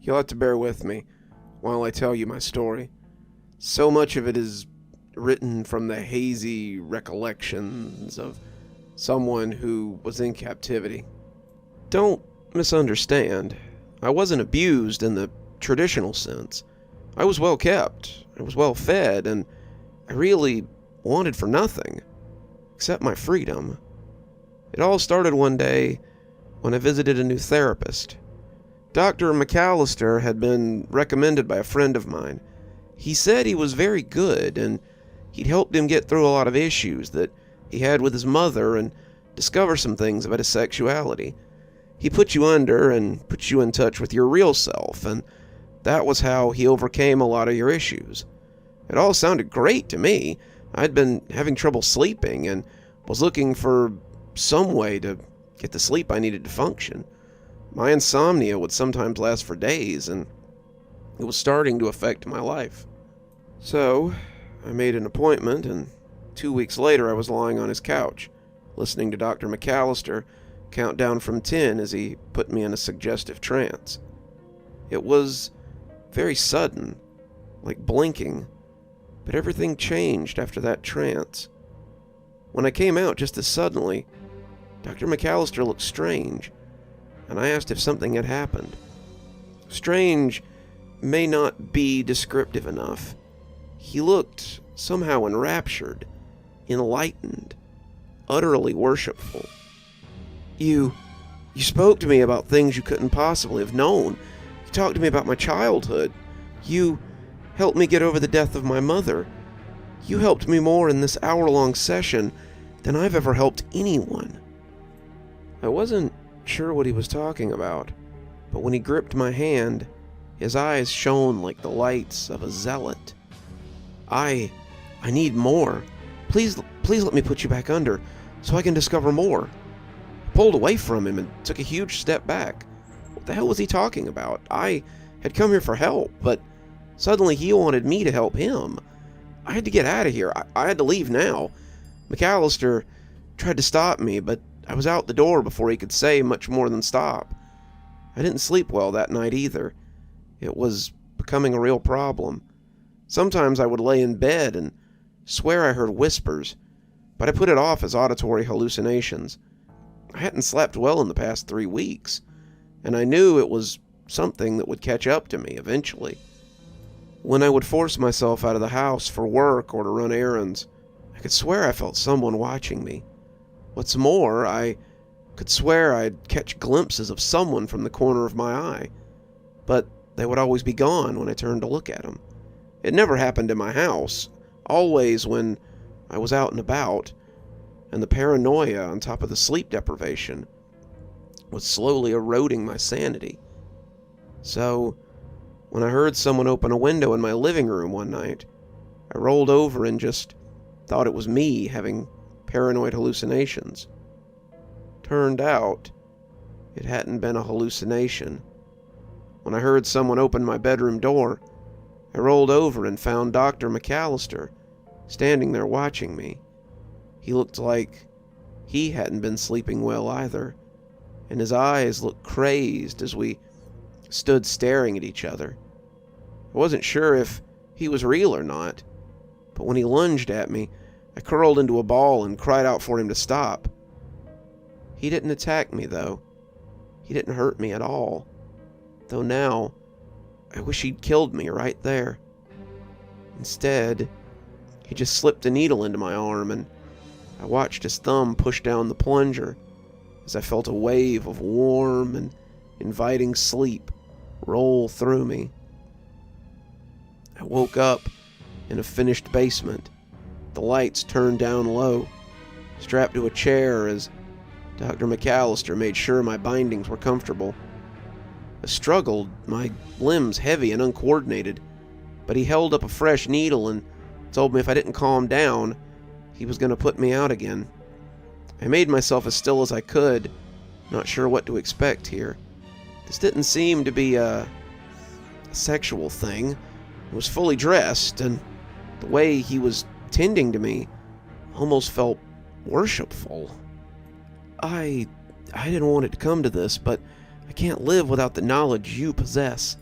You'll have to bear with me while I tell you my story. So much of it is written from the hazy recollections of someone who was in captivity. Don't misunderstand. I wasn't abused in the traditional sense. I was well kept, I was well fed, and I really wanted for nothing except my freedom. It all started one day when I visited a new therapist. Dr. McAllister had been recommended by a friend of mine. He said he was very good, and he'd helped him get through a lot of issues that he had with his mother and discover some things about his sexuality. He put you under and put you in touch with your real self, and that was how he overcame a lot of your issues. It all sounded great to me. I'd been having trouble sleeping and was looking for some way to get the sleep I needed to function. My insomnia would sometimes last for days, and it was starting to affect my life. So, I made an appointment, and 2 weeks later I was lying on his couch, listening to Dr. McAllister count down from 10 as he put me in a suggestive trance. It was very sudden, like blinking, but everything changed after that trance. When I came out just as suddenly, Dr. McAllister looked strange, and I asked if something had happened. Strange may not be descriptive enough. He looked somehow enraptured, enlightened, utterly worshipful. You spoke to me about things you couldn't possibly have known. You talked to me about my childhood. You helped me get over the death of my mother. You helped me more in this hour-long session than I've ever helped anyone. I wasn't sure what he was talking about, but when he gripped my hand, his eyes shone like the lights of a zealot. I need more. Please let me put you back under, so I can discover more. I pulled away from him and took a huge step back. What the hell was he talking about? I had come here for help, but suddenly he wanted me to help him. I had to get out of here. I had to leave now. McAllister tried to stop me, but I was out the door before he could say much more than stop. I didn't sleep well that night either. It was becoming a real problem. Sometimes I would lay in bed and swear I heard whispers, but I put it off as auditory hallucinations. I hadn't slept well in the past 3 weeks, and I knew it was something that would catch up to me eventually. When I would force myself out of the house for work or to run errands, I could swear I felt someone watching me. What's more, I could swear I'd catch glimpses of someone from the corner of my eye, but they would always be gone when I turned to look at them. It never happened in my house, always when I was out and about, and the paranoia on top of the sleep deprivation was slowly eroding my sanity. So, when I heard someone open a window in my living room one night, I rolled over and just thought it was me having paranoid hallucinations. Turned out, it hadn't been a hallucination. When I heard someone open my bedroom door, I rolled over and found Dr. McAllister standing there watching me. He looked like he hadn't been sleeping well either, and his eyes looked crazed as we stood staring at each other. I wasn't sure if he was real or not, but when he lunged at me, I curled into a ball and cried out for him to stop. He didn't attack me, though. He didn't hurt me at all. Though now, I wish he'd killed me right there. Instead, he just slipped a needle into my arm, and I watched his thumb push down the plunger as I felt a wave of warm and inviting sleep roll through me. I woke up in a finished basement, the lights turned down low, strapped to a chair as Dr. McAllister made sure my bindings were comfortable. I struggled, my limbs heavy and uncoordinated, but he held up a fresh needle and told me if I didn't calm down, he was going to put me out again. I made myself as still as I could, not sure what to expect here. This didn't seem to be a sexual thing. I was fully dressed, and the way he was tending to me almost felt worshipful. I didn't want it to come to this, but I can't live without the knowledge you possess.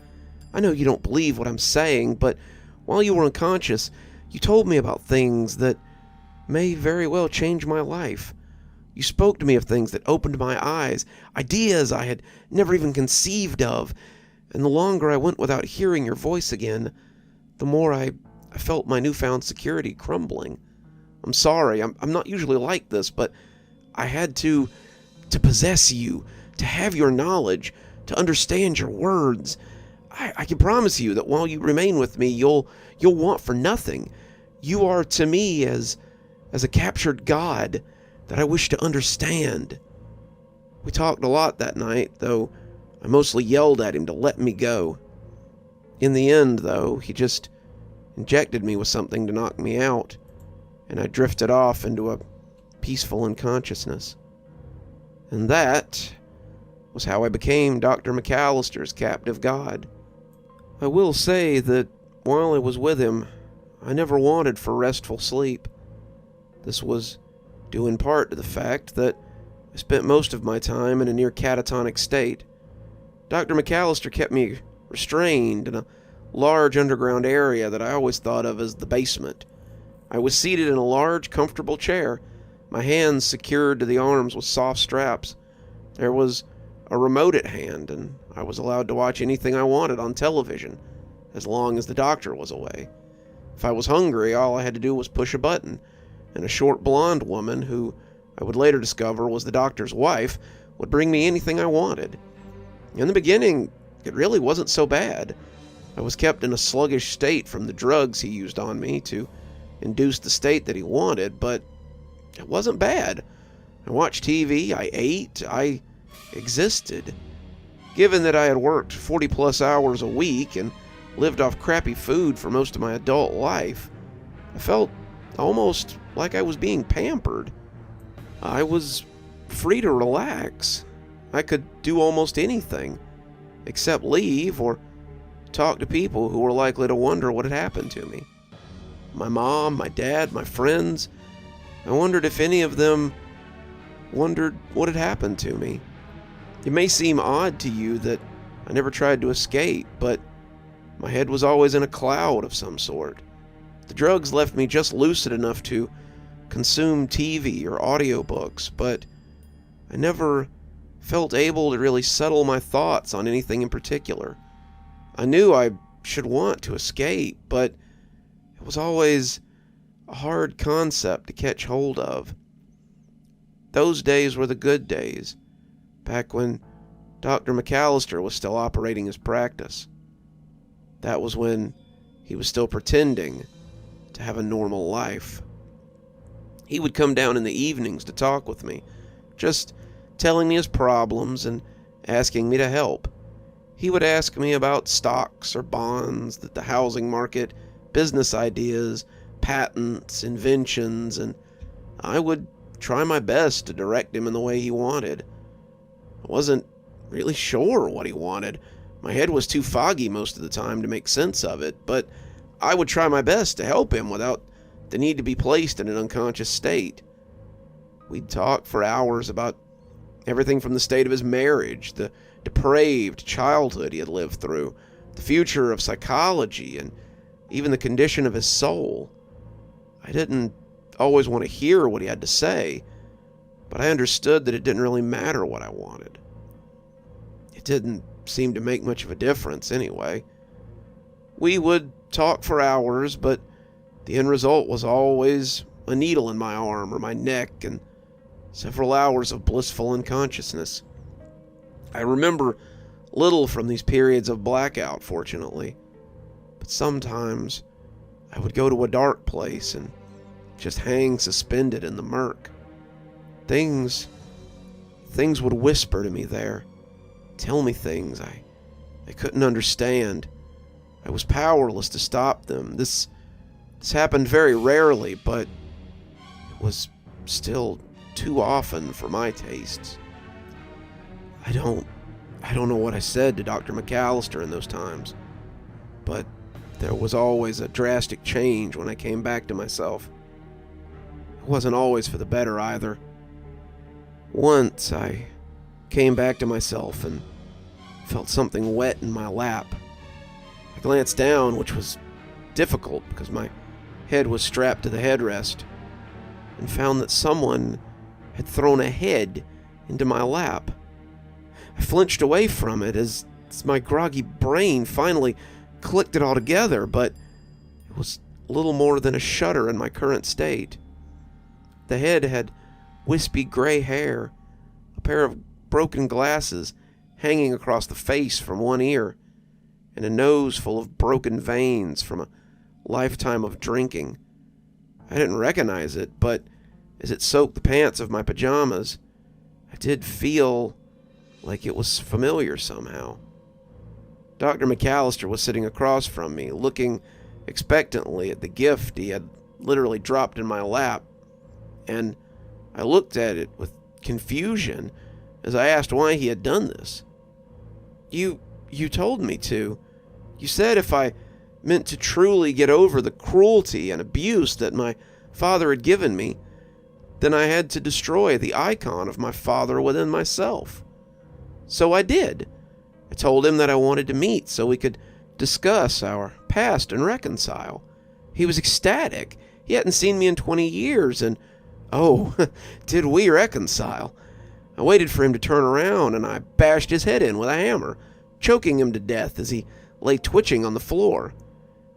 I know you don't believe what I'm saying, but while you were unconscious, you told me about things that may very well change my life. You spoke to me of things that opened my eyes, ideas I had never even conceived of, and the longer I went without hearing your voice again, the more I felt my newfound security crumbling. I'm sorry, I'm not usually like this, but I had to possess you, to have your knowledge, to understand your words. I can promise you that while you remain with me, you'll want for nothing. You are to me as a captured god that I wish to understand. We talked a lot that night, though I mostly yelled at him to let me go. In the end, though, he just injected me with something to knock me out, and I drifted off into a peaceful unconsciousness. And that was how I became Dr. McAllister's captive god. I will say that while I was with him, I never wanted for restful sleep. This was due in part to the fact that I spent most of my time in a near catatonic state. Dr. McAllister kept me restrained in a large underground area that I always thought of as the basement. I was seated in a large, comfortable chair, my hands secured to the arms with soft straps. There was a remote at hand, and I was allowed to watch anything I wanted on television, as long as the doctor was away. If I was hungry, all I had to do was push a button, and a short blonde woman, who I would later discover was the doctor's wife, would bring me anything I wanted. In the beginning, it really wasn't so bad. I was kept in a sluggish state from the drugs he used on me to induce the state that he wanted, but it wasn't bad. I watched TV, I ate, I existed. Given that I had worked 40-plus hours a week and lived off crappy food for most of my adult life, I felt almost like I was being pampered. I was free to relax. I could do almost anything, except leave or talk to people who were likely to wonder what had happened to me. My mom, my dad, my friends. I wondered if any of them wondered what had happened to me. It may seem odd to you that I never tried to escape, but my head was always in a cloud of some sort. The drugs left me just lucid enough to consume TV or audiobooks, but I never felt able to really settle my thoughts on anything in particular. I knew I should want to escape, but it was always a hard concept to catch hold of. Those days were the good days, back when Dr. McAllister was still operating his practice. That was when he was still pretending to have a normal life. He would come down in the evenings to talk with me, just telling me his problems and asking me to help. He would ask me about stocks or bonds, the housing market, business ideas, patents, inventions, and I would try my best to direct him in the way he wanted. I wasn't really sure what he wanted. My head was too foggy most of the time to make sense of it, but I would try my best to help him without the need to be placed in an unconscious state. We'd talk for hours about everything from the state of his marriage, the depraved childhood he had lived through, the future of psychology, and even the condition of his soul. I didn't always want to hear what he had to say, but I understood that it didn't really matter what I wanted. It didn't seem to make much of a difference anyway. We would talk for hours, but the end result was always a needle in my arm or my neck and several hours of blissful unconsciousness. I remember little from these periods of blackout, fortunately, but sometimes I would go to a dark place and just hang suspended in the murk. Things would whisper to me there, tell me things I couldn't understand. I was powerless to stop them. This happened very rarely, but it was still too often for my tastes. I don't know what I said to Dr. McAllister in those times, but there was always a drastic change when I came back to myself. It wasn't always for the better either. Once I came back to myself and felt something wet in my lap. I glanced down, which was difficult because my head was strapped to the headrest, and found that someone had thrown a head into my lap. I flinched away from it as my groggy brain finally clicked it all together, but it was little more than a shudder in my current state. The head had wispy gray hair, a pair of broken glasses hanging across the face from one ear, and a nose full of broken veins from a lifetime of drinking. I didn't recognize it, but as it soaked the pants of my pajamas, I did feel like it was familiar somehow. Dr. McAllister was sitting across from me, looking expectantly at the gift he had literally dropped in my lap, and I looked at it with confusion as I asked why he had done this. You told me to. You said if I meant to truly get over the cruelty and abuse that my father had given me, then I had to destroy the icon of my father within myself. So I did. I told him that I wanted to meet so we could discuss our past and reconcile. He was ecstatic. He hadn't seen me in 20 years, and oh, did we reconcile. I waited for him to turn around, and I bashed his head in with a hammer, choking him to death as he lay twitching on the floor.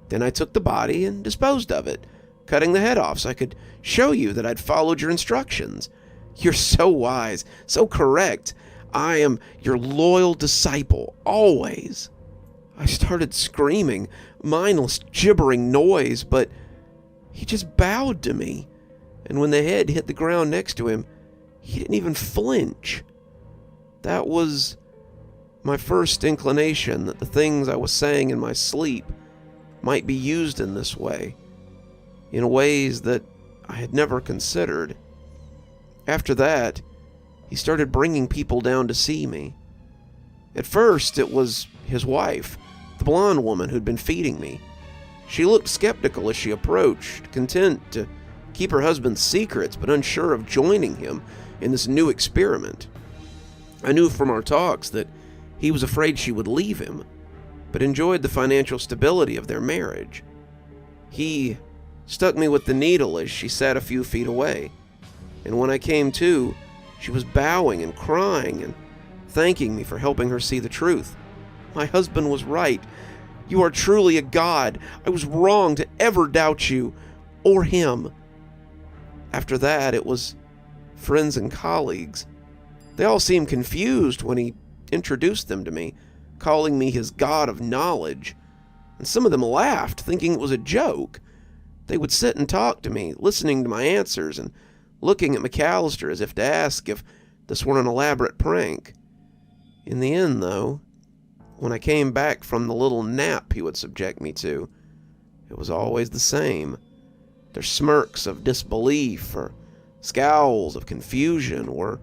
Then I took the body and disposed of it, cutting the head off so I could show you that I'd followed your instructions. You're so wise, so correct. I am your loyal disciple, always. I started screaming, mindless, gibbering noise, but he just bowed to me, and when the head hit the ground next to him, he didn't even flinch. That was my first inclination that the things I was saying in my sleep might be used in this way, in ways that I had never considered. After that, he started bringing people down to see me. At first, it was his wife, the blonde woman who'd been feeding me. She looked skeptical as she approached, content to keep her husband's secrets, but unsure of joining him in this new experiment. I knew from our talks that he was afraid she would leave him, but enjoyed the financial stability of their marriage. He stuck me with the needle as she sat a few feet away, and when I came to, she was bowing and crying and thanking me for helping her see the truth. My husband was right. You are truly a god. I was wrong to ever doubt you or him. After that, it was friends and colleagues. They all seemed confused when he introduced them to me, calling me his god of knowledge, and some of them laughed, thinking it was a joke. They would sit and talk to me, listening to my answers and looking at McAllister as if to ask if this were an elaborate prank. In the end, though, when I came back from the little nap he would subject me to, it was always the same. Their smirks of disbelief or scowls of confusion were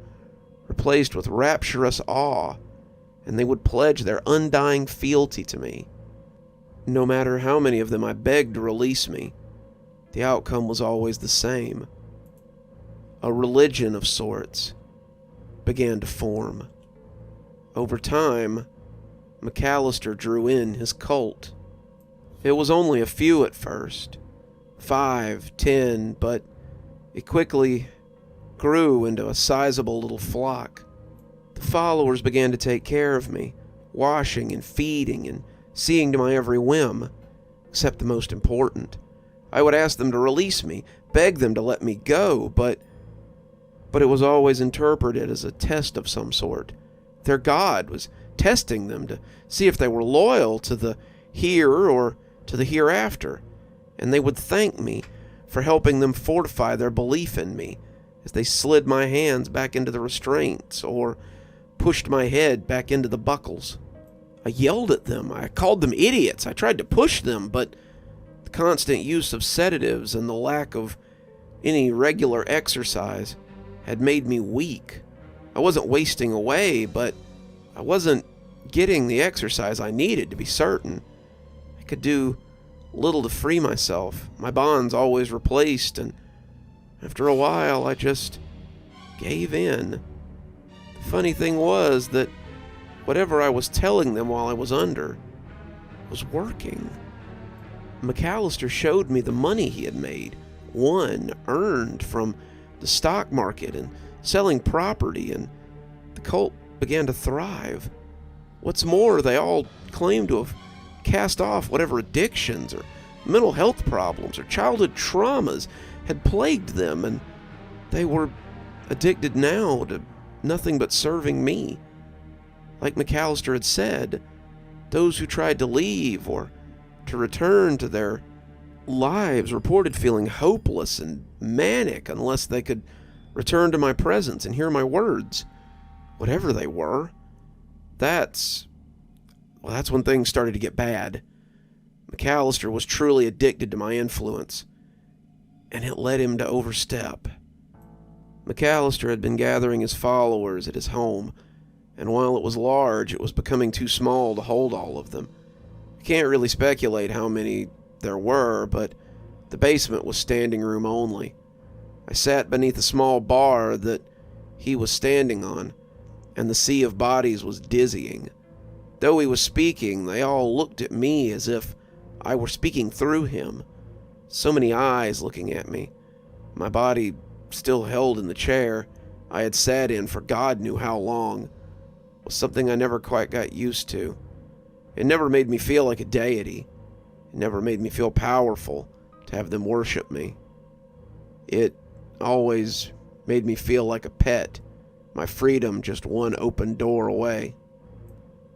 replaced with rapturous awe, and they would pledge their undying fealty to me. No matter how many of them I begged to release me, the outcome was always the same. A religion of sorts began to form. Over time, McAllister drew in his cult. It was only a few at first, 5, 10, but it quickly grew into a sizable little flock. The followers began to take care of me, washing and feeding and seeing to my every whim, except the most important. I would ask them to release me, beg them to let me go, but it was always interpreted as a test of some sort. Their god was testing them to see if they were loyal to the here or to the hereafter, and they would thank me for helping them fortify their belief in me as they slid my hands back into the restraints or pushed my head back into the buckles. I yelled at them. I called them idiots. I tried to push them, but the constant use of sedatives and the lack of any regular exercise had made me weak. I wasn't wasting away, but I wasn't getting the exercise I needed to be certain. I could do little to free myself. My bonds always replaced, and after a while, I just gave in. The funny thing was that whatever I was telling them while I was under, was working. McAllister showed me the money he had made, earned from the stock market and selling property, and the cult began to thrive. What's more, they all claimed to have cast off whatever addictions or mental health problems or childhood traumas had plagued them, and they were addicted now to nothing but serving me. Like McAllister had said, those who tried to leave or to return to their lives reported feeling hopeless and manic unless they could return to my presence and hear my words, whatever they were. That's when things started to get bad. McAllister was truly addicted to my influence, and it led him to overstep. McAllister had been gathering his followers at his home, and while it was large, it was becoming too small to hold all of them. I can't really speculate how many there were, but the basement was standing room only. I sat beneath a small bar that he was standing on, and the sea of bodies was dizzying. Though he was speaking, they all looked at me as if I were speaking through him. So many eyes looking at me. My body still held in the chair I had sat in for God knew how long, was something I never quite got used to. It never made me feel like a deity. It never made me feel powerful to have them worship me. It always made me feel like a pet, my freedom just one open door away.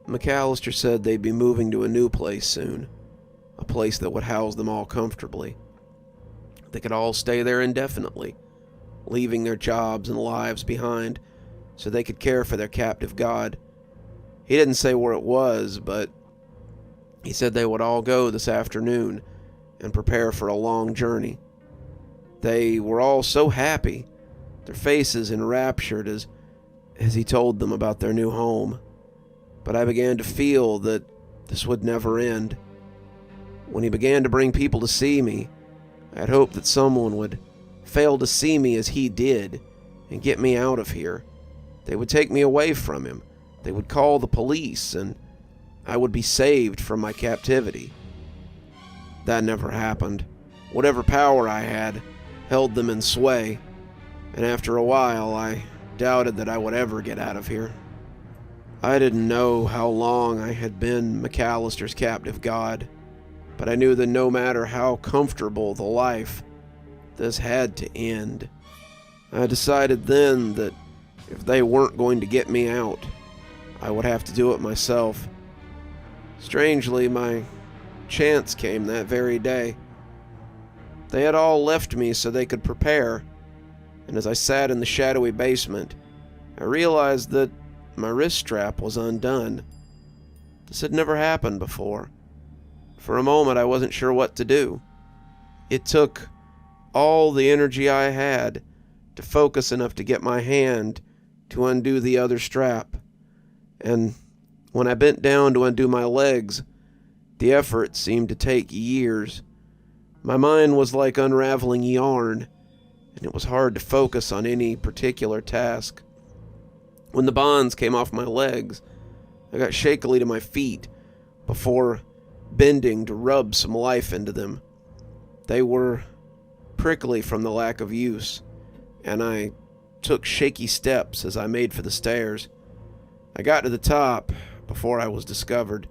McAllister said they'd be moving to a new place soon, a place that would house them all comfortably. They could all stay there indefinitely, leaving their jobs and lives behind so they could care for their captive god. He didn't say where it was, but he said they would all go this afternoon and prepare for a long journey. They were all so happy, their faces enraptured as he told them about their new home. But I began to feel that this would never end. When he began to bring people to see me, I had hoped that someone would fail to see me as he did and get me out of here. They would take me away from him. They would call the police, and I would be saved from my captivity. That never happened. Whatever power I had held them in sway, and after a while I doubted that I would ever get out of here. I didn't know how long I had been McAllister's captive god, but I knew that no matter how comfortable the life, this had to end. I decided then that if they weren't going to get me out, I would have to do it myself. Strangely, my chance came that very day. They had all left me so they could prepare, and as I sat in the shadowy basement, I realized that my wrist strap was undone. This had never happened before. For a moment, I wasn't sure what to do. It took all the energy I had to focus enough to get my hand to undo the other strap. And when I bent down to undo my legs, the effort seemed to take years. My mind was like unraveling yarn, and it was hard to focus on any particular task. When the bonds came off my legs, I got shakily to my feet before bending to rub some life into them. They were prickly from the lack of use, and I took shaky steps as I made for the stairs. I got to the top before I was discovered.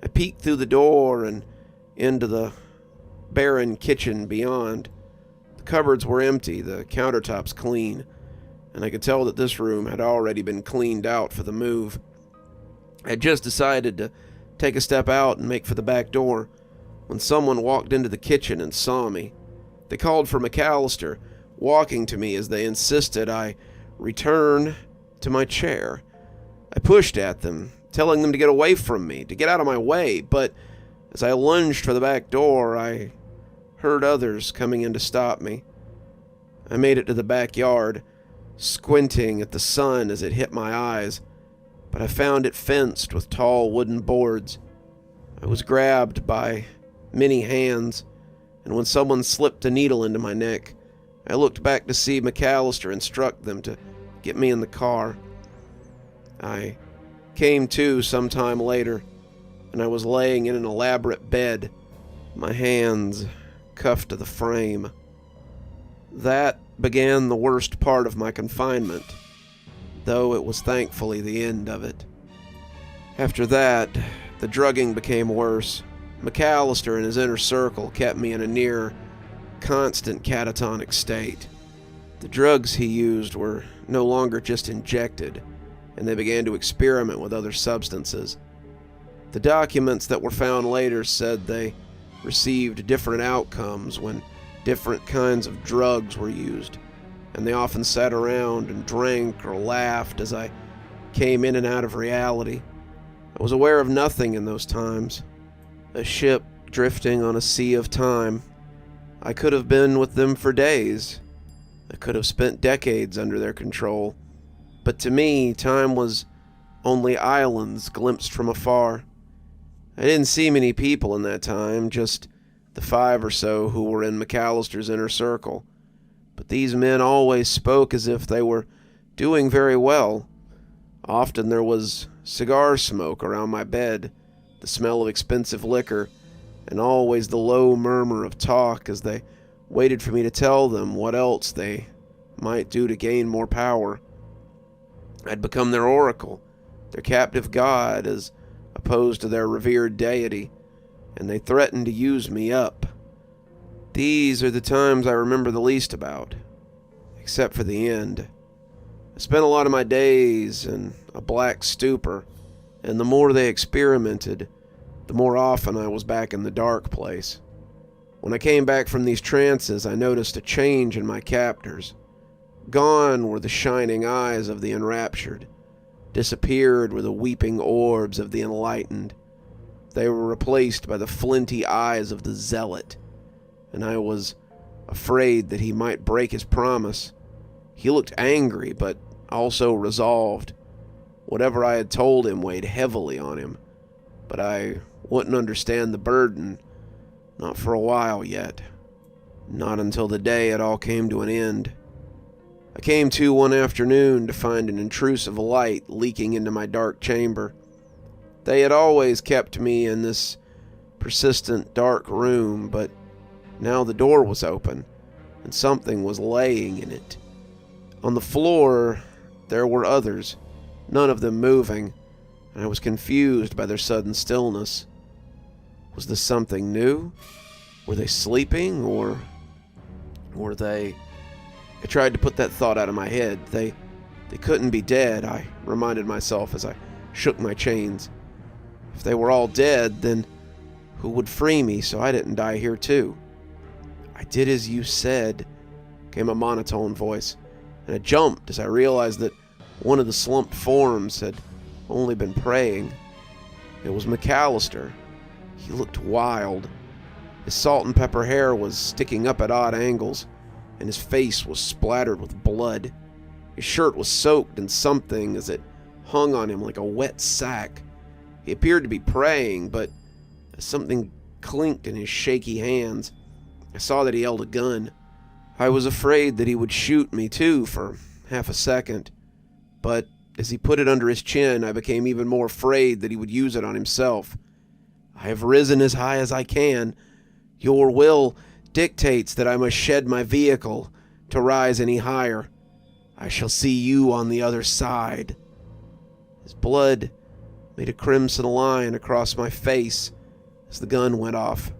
I peeked through the door and into the barren kitchen beyond. The cupboards were empty, the countertops clean, and I could tell that this room had already been cleaned out for the move. I had just decided to take a step out and make for the back door when someone walked into the kitchen and saw me. They called for McAllister, walking to me as they insisted I return to my chair. I pushed at them, telling them to get away from me, to get out of my way, but as I lunged for the back door, I heard others coming in to stop me. I made it to the backyard, squinting at the sun as it hit my eyes, but I found it fenced with tall wooden boards. I was grabbed by many hands, and when someone slipped a needle into my neck, I looked back to see McAllister instruct them to get me in the car. I came to sometime later, and I was laying in an elaborate bed, my hands cuffed to the frame. That began the worst part of my confinement, though it was thankfully the end of it. After that, the drugging became worse. McAllister and his inner circle kept me in a near constant catatonic state. The drugs he used were no longer just injected, and they began to experiment with other substances. The documents that were found later said they received different outcomes when different kinds of drugs were used, and they often sat around and drank or laughed as I came in and out of reality. I was aware of nothing in those times. A ship drifting on a sea of time. I could have been with them for days. I could have spent decades under their control. But to me, time was only islands glimpsed from afar. I didn't see many people in that time, just the 5 or so who were in McAllister's inner circle. But these men always spoke as if they were doing very well. Often there was cigar smoke around my bed, the smell of expensive liquor, and always the low murmur of talk as they waited for me to tell them what else they might do to gain more power. I'd become their oracle, their captive god as opposed to their revered deity, and they threatened to use me up. These are the times I remember the least about, except for the end. I spent a lot of my days in a black stupor, and the more they experimented, the more often I was back in the dark place. When I came back from these trances, I noticed a change in my captors. Gone were the shining eyes of the enraptured. Disappeared were the weeping orbs of the enlightened. They were replaced by the flinty eyes of the zealot, and I was afraid that he might break his promise. He looked angry, but also resolved. Whatever I had told him weighed heavily on him, but I wouldn't understand the burden, not for a while yet. Not until the day it all came to an end. I came to one afternoon to find an intrusive light leaking into my dark chamber. They had always kept me in this persistent dark room, but now the door was open, and something was laying in it. On the floor, there were others, none of them moving, and I was confused by their sudden stillness. Was this something new? Were they sleeping, or were they... I tried to put that thought out of my head. They couldn't be dead, I reminded myself as I shook my chains. If they were all dead, then who would free me so I didn't die here too? I did as you said, came a monotone voice, and I jumped as I realized that one of the slumped forms had only been praying. It was McAllister. He looked wild. His salt and pepper hair was sticking up at odd angles, and his face was splattered with blood. His shirt was soaked in something as it hung on him like a wet sack. He appeared to be praying, but as something clinked in his shaky hands, I saw that he held a gun. I was afraid that he would shoot me too for half a second, but as he put it under his chin, I became even more afraid that he would use it on himself. I have risen as high as I can. Your will dictates that I must shed my vehicle to rise any higher. I shall see you on the other side. His blood made a crimson line across my face as the gun went off.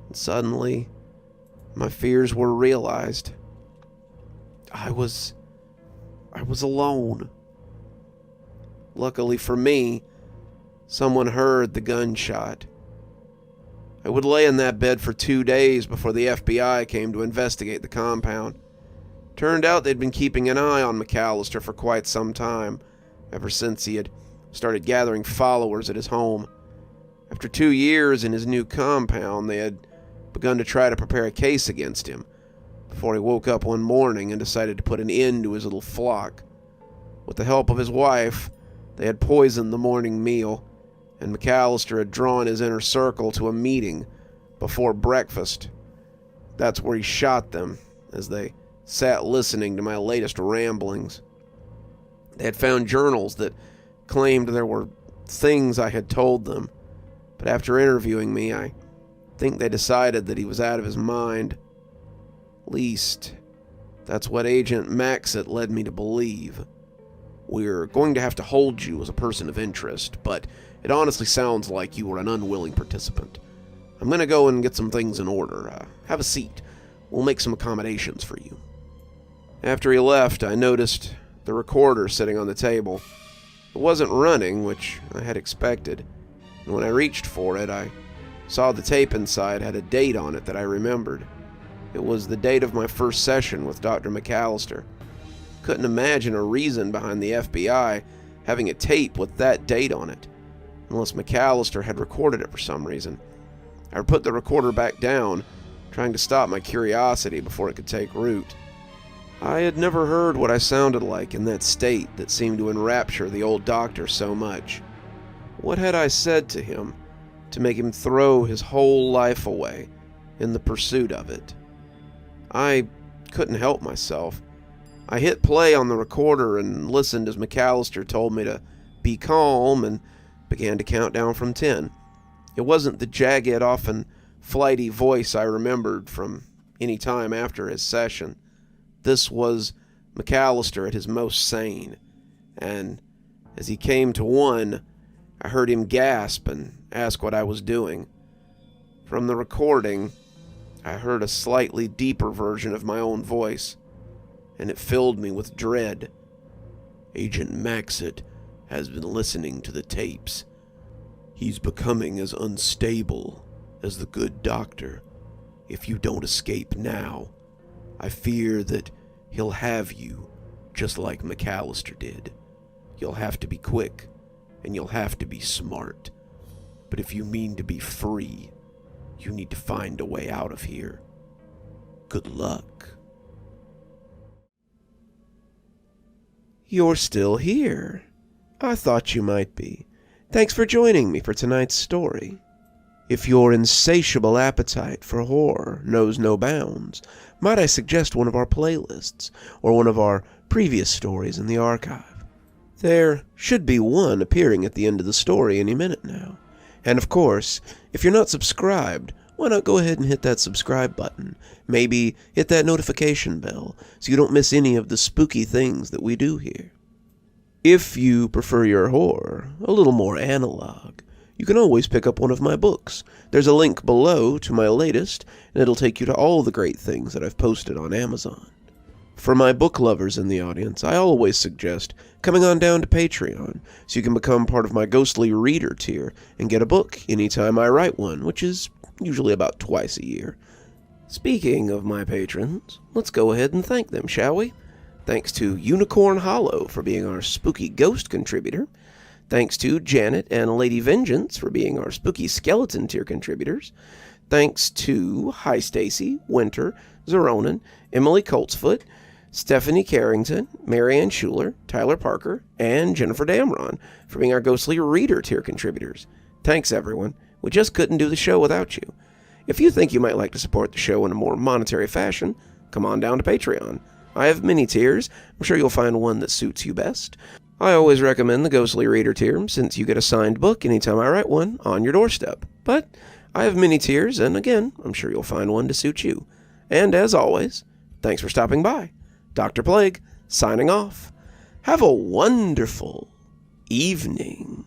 And suddenly, my fears were realized. I was alone. Luckily for me, someone heard the gunshot. I would lay in that bed for 2 days before the FBI came to investigate the compound. Turned out they'd been keeping an eye on McAllister for quite some time, ever since he had started gathering followers at his home. After 2 years in his new compound, they had begun to try to prepare a case against him, before he woke up one morning and decided to put an end to his little flock. With the help of his wife, they had poisoned the morning meal, and McAllister had drawn his inner circle to a meeting before breakfast. That's where he shot them, as they sat listening to my latest ramblings. They had found journals that claimed there were things I had told them, but after interviewing me, I think they decided that he was out of his mind. At least, that's what Agent Maxit led me to believe. We're going to have to hold you as a person of interest, but it honestly sounds like you were an unwilling participant. I'm going to go and get some things in order. Have a seat. We'll make some accommodations for you. After he left, I noticed the recorder sitting on the table. It wasn't running, which I had expected, and when I reached for it, I saw the tape inside had a date on it that I remembered. It was the date of my first session with Dr. McAllister. Couldn't imagine a reason behind the FBI having a tape with that date on it, unless McAllister had recorded it for some reason. I put the recorder back down, trying to stop my curiosity before it could take root. I had never heard what I sounded like in that state that seemed to enrapture the old doctor so much. What had I said to him to make him throw his whole life away in the pursuit of it? I couldn't help myself. I hit play on the recorder and listened as McAllister told me to be calm and began to count down from 10. It wasn't the jagged, often flighty voice I remembered from any time after his session. This was McAllister at his most sane, and as he came to 1, I heard him gasp and ask what I was doing. From the recording, I heard a slightly deeper version of my own voice, and it filled me with dread. Agent Maxit has been listening to the tapes. He's becoming as unstable as the good doctor. If you don't escape now, I fear that he'll have you just like McAllister did. You'll have to be quick, and you'll have to be smart. But if you mean to be free, you need to find a way out of here. Good luck. You're still here. I thought you might be. Thanks for joining me for tonight's story. If your insatiable appetite for horror knows no bounds, might I suggest one of our playlists, or one of our previous stories in the archive? There should be one appearing at the end of the story any minute now. And of course, if you're not subscribed, why not go ahead and hit that subscribe button? Maybe hit that notification bell so you don't miss any of the spooky things that we do here. If you prefer your horror a little more analog, you can always pick up one of my books. There's a link below to my latest, and it'll take you to all the great things that I've posted on Amazon. For my book lovers in the audience, I always suggest coming on down to Patreon so you can become part of my ghostly reader tier and get a book anytime I write one, which is usually about twice a year. Speaking of my patrons, let's go ahead and thank them, shall we? Thanks to Unicorn Hollow for being our spooky ghost contributor. Thanks to Janet and Lady Vengeance for being our spooky skeleton tier contributors. Thanks to Hi Stacy, Winter, Xaronan, Emily Coltsfoot, Stephanie Carrington, Marianne Schuler, Tyler Parker, and Jennifer Damron for being our ghostly reader tier contributors. Thanks, everyone. We just couldn't do the show without you. If you think you might like to support the show in a more monetary fashion, come on down to Patreon. I have many tiers. I'm sure you'll find one that suits you best. I always recommend the Ghostly Reader tier, since you get a signed book anytime I write one on your doorstep. But I have many tiers, and again, I'm sure you'll find one to suit you. And as always, thanks for stopping by. Dr. Plague, signing off. Have a wonderful evening.